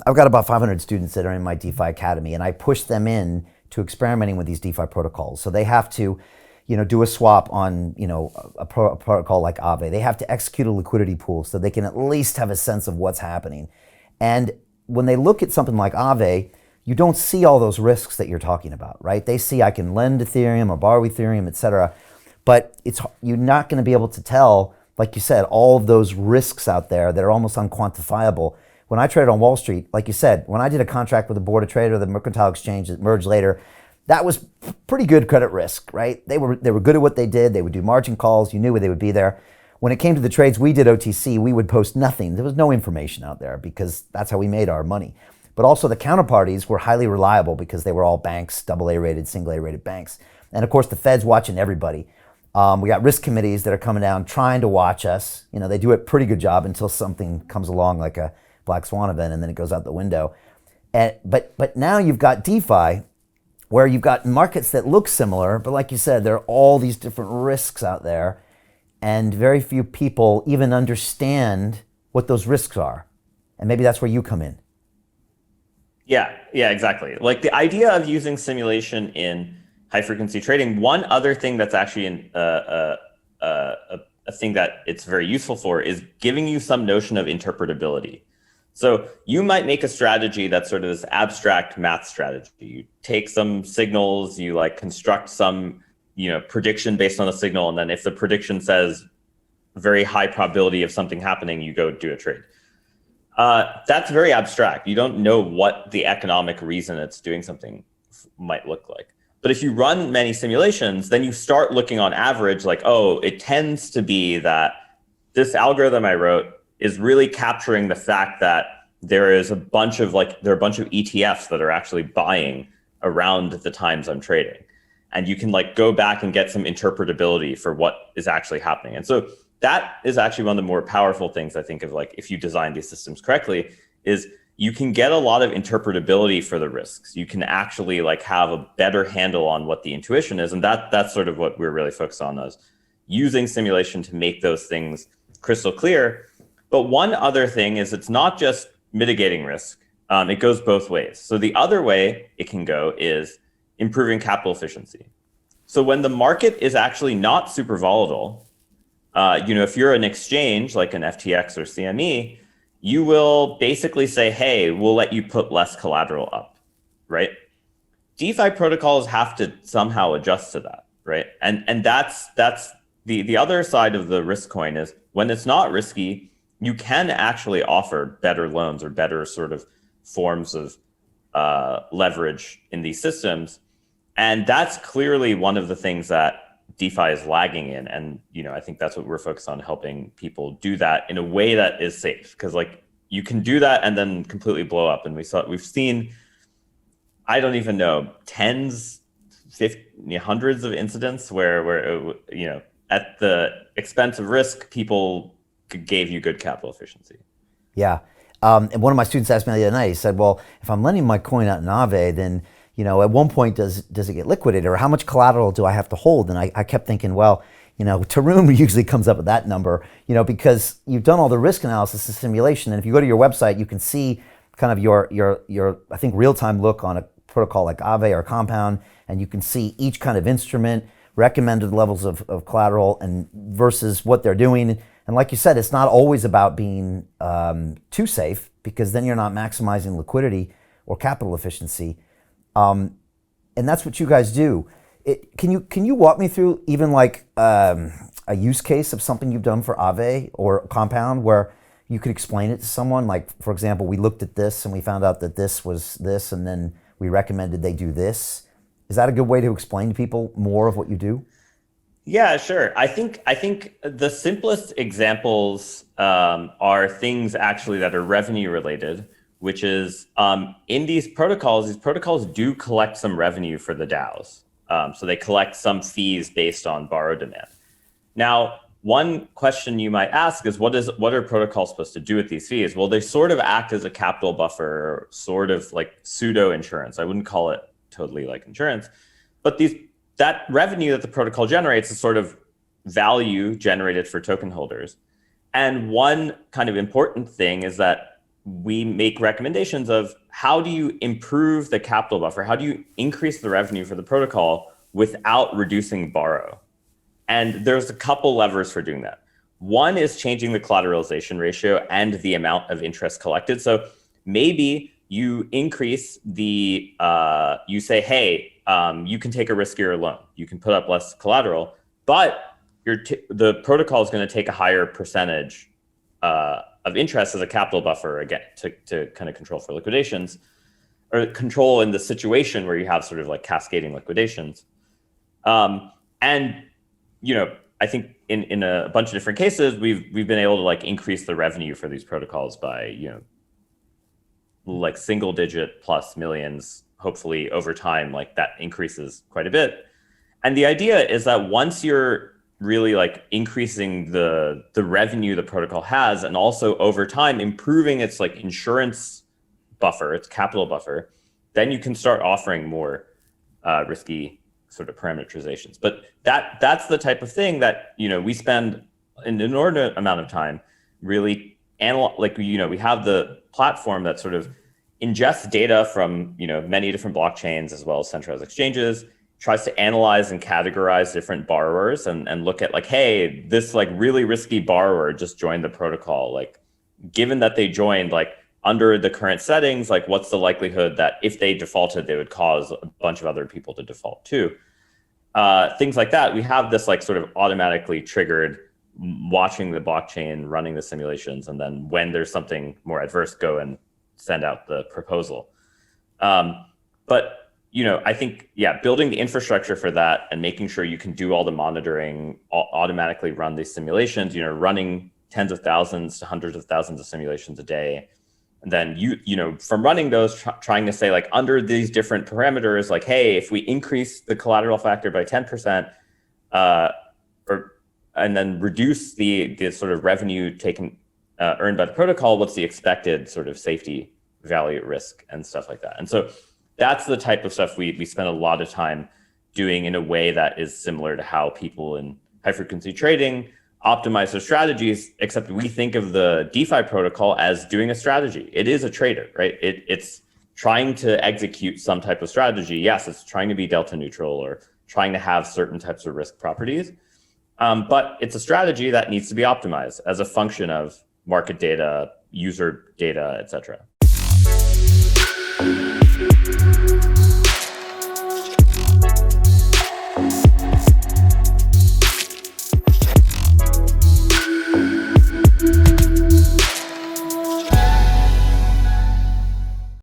I've got about 500 students that are in my DeFi Academy, and I push them in to experimenting with these DeFi protocols. So they have to, do a swap on, a protocol like Aave. They have to execute a liquidity pool so they can at least have a sense of what's happening. And when they look at something like Aave, you don't see all those risks that you're talking about, right? They see I can lend Ethereum or borrow Ethereum, et cetera. But you're not going to be able to tell, like you said, all of those risks out there that are almost unquantifiable. When I traded on Wall Street, like you said, when I did a contract with the board of trader, the mercantile exchange that merged later, that was pretty good credit risk, right? They were good at what they did. They would do margin calls. You knew they would be there. When it came to the trades we did OTC, we would post nothing. There was no information out there because that's how we made our money. But also the counterparties were highly reliable because they were all banks, AA rated, single A rated banks. And of course the Fed's watching everybody. We got risk committees that are coming down trying to watch us. They do a pretty good job until something comes along like a black swan event and then it goes out the window. But now you've got DeFi where you've got markets that look similar, but like you said, there are all these different risks out there and very few people even understand what those risks are. And maybe that's where you come in. Yeah, exactly. Like the idea of using simulation in high frequency trading. One other thing that's actually a thing that it's very useful for is giving you some notion of interpretability. So you might make a strategy that's sort of this abstract math strategy. You take some signals, you like construct some, prediction based on the signal. And then if the prediction says very high probability of something happening, you go do a trade. That's very abstract. You don't know what the economic reason it's doing something might look like. But if you run many simulations, then you start looking on average like, oh, it tends to be that this algorithm I wrote is really capturing the fact that there are a bunch of ETFs that are actually buying around the times I'm trading. And you can like go back and get some interpretability for what is actually happening. And so that is actually one of the more powerful things I think of, like if you design these systems correctly, is you can get a lot of interpretability for the risks. You can actually like have a better handle on what the intuition is. And that's sort of what we're really focused on, is using simulation to make those things crystal clear. But one other thing is it's not just mitigating risk. It goes both ways. So the other way it can go is improving capital efficiency. So when the market is actually not super volatile, if you're an exchange like an FTX or CME, you will basically say, hey, we'll let you put less collateral up, right? DeFi protocols have to somehow adjust to that, right? And that's the other side of the risk coin, is when it's not risky, you can actually offer better loans or better sort of forms of leverage in these systems. And that's clearly one of the things that DeFi is lagging in. And, I think that's what we're focused on, helping people do that in a way that is safe. Because like you can do that and then completely blow up. And we've seen, I don't even know, tens, 50, hundreds of incidents where at the expense of risk, people gave you good capital efficiency. Yeah. And one of my students asked me the other night, he said, well, if I'm lending my coin out in Aave, then, at one point, does it get liquidated, or how much collateral do I have to hold? And I kept thinking, well, Tarun usually comes up with that number, because you've done all the risk analysis and simulation. And if you go to your website, you can see kind of your I think, real-time look on a protocol like Aave or Compound, and you can see each kind of instrument, recommended levels of collateral, and versus what they're doing. And like you said, it's not always about being too safe, because then you're not maximizing liquidity or capital efficiency. And that's what you guys do. Can you walk me through even like a use case of something you've done for Aave or Compound where you could explain it to someone? Like, for example, we looked at this and we found out that this was this, and then we recommended they do this. Is that a good way to explain to people more of what you do? Yeah, sure. I think the simplest examples are things actually that are revenue related, which is in these protocols do collect some revenue for the DAOs. So they collect some fees based on borrow demand. Now, one question you might ask is, what are protocols supposed to do with these fees? Well, they sort of act as a capital buffer, sort of like pseudo insurance. I wouldn't call it totally like insurance, but that revenue that the protocol generates is sort of value generated for token holders. And one kind of important thing is that we make recommendations of how do you improve the capital buffer? How do you increase the revenue for the protocol without reducing borrow? And there's a couple levers for doing that. One is changing the collateralization ratio and the amount of interest collected. So maybe you increase the, you say, hey, you can take a riskier loan. You can put up less collateral, but the protocol is going to take a higher percentage of interest as a capital buffer, again, to kind of control for liquidations, or control in the situation where you have sort of like cascading liquidations. And, you know, I think in a bunch of different cases, we've been able to like increase the revenue for these protocols by, you know, like single digit plus millions. Hopefully over time, like that increases quite a bit. And the idea is that once you're really like increasing the revenue the protocol has, and also over time improving its like insurance buffer, its capital buffer, then you can start offering more risky sort of parameterizations. But that's the type of thing that, you know, we spend an inordinate amount of time really like, you know, we have the platform that sort of ingests data from, you know, many different blockchains as well as centralized exchanges, tries to analyze and categorize different borrowers and look at like, hey, this like really risky borrower just joined the protocol. Like, given that they joined, like under the current settings, like what's the likelihood that if they defaulted, they would cause a bunch of other people to default too? Things like that. We have this like sort of automatically triggered watching the blockchain, running the simulations, and then when there's something more adverse, go and send out the proposal. But you know, I think, yeah, building the infrastructure for that and making sure you can do all the monitoring, automatically run these simulations, you know, running tens of thousands to hundreds of thousands of simulations a day. And then you know, from running those, trying to say like under these different parameters, like, hey, if we increase the collateral factor by 10%, and then reduce the sort of revenue taken, earned by the protocol, what's the expected sort of safety value at risk and stuff like that. And so that's the type of stuff we spend a lot of time doing in a way that is similar to how people in high frequency trading optimize their strategies, except we think of the DeFi protocol as doing a strategy. It is a trader, right? It's trying to execute some type of strategy. Yes, it's trying to be delta neutral or trying to have certain types of risk properties. But it's a strategy that needs to be optimized as a function of market data, user data, et cetera.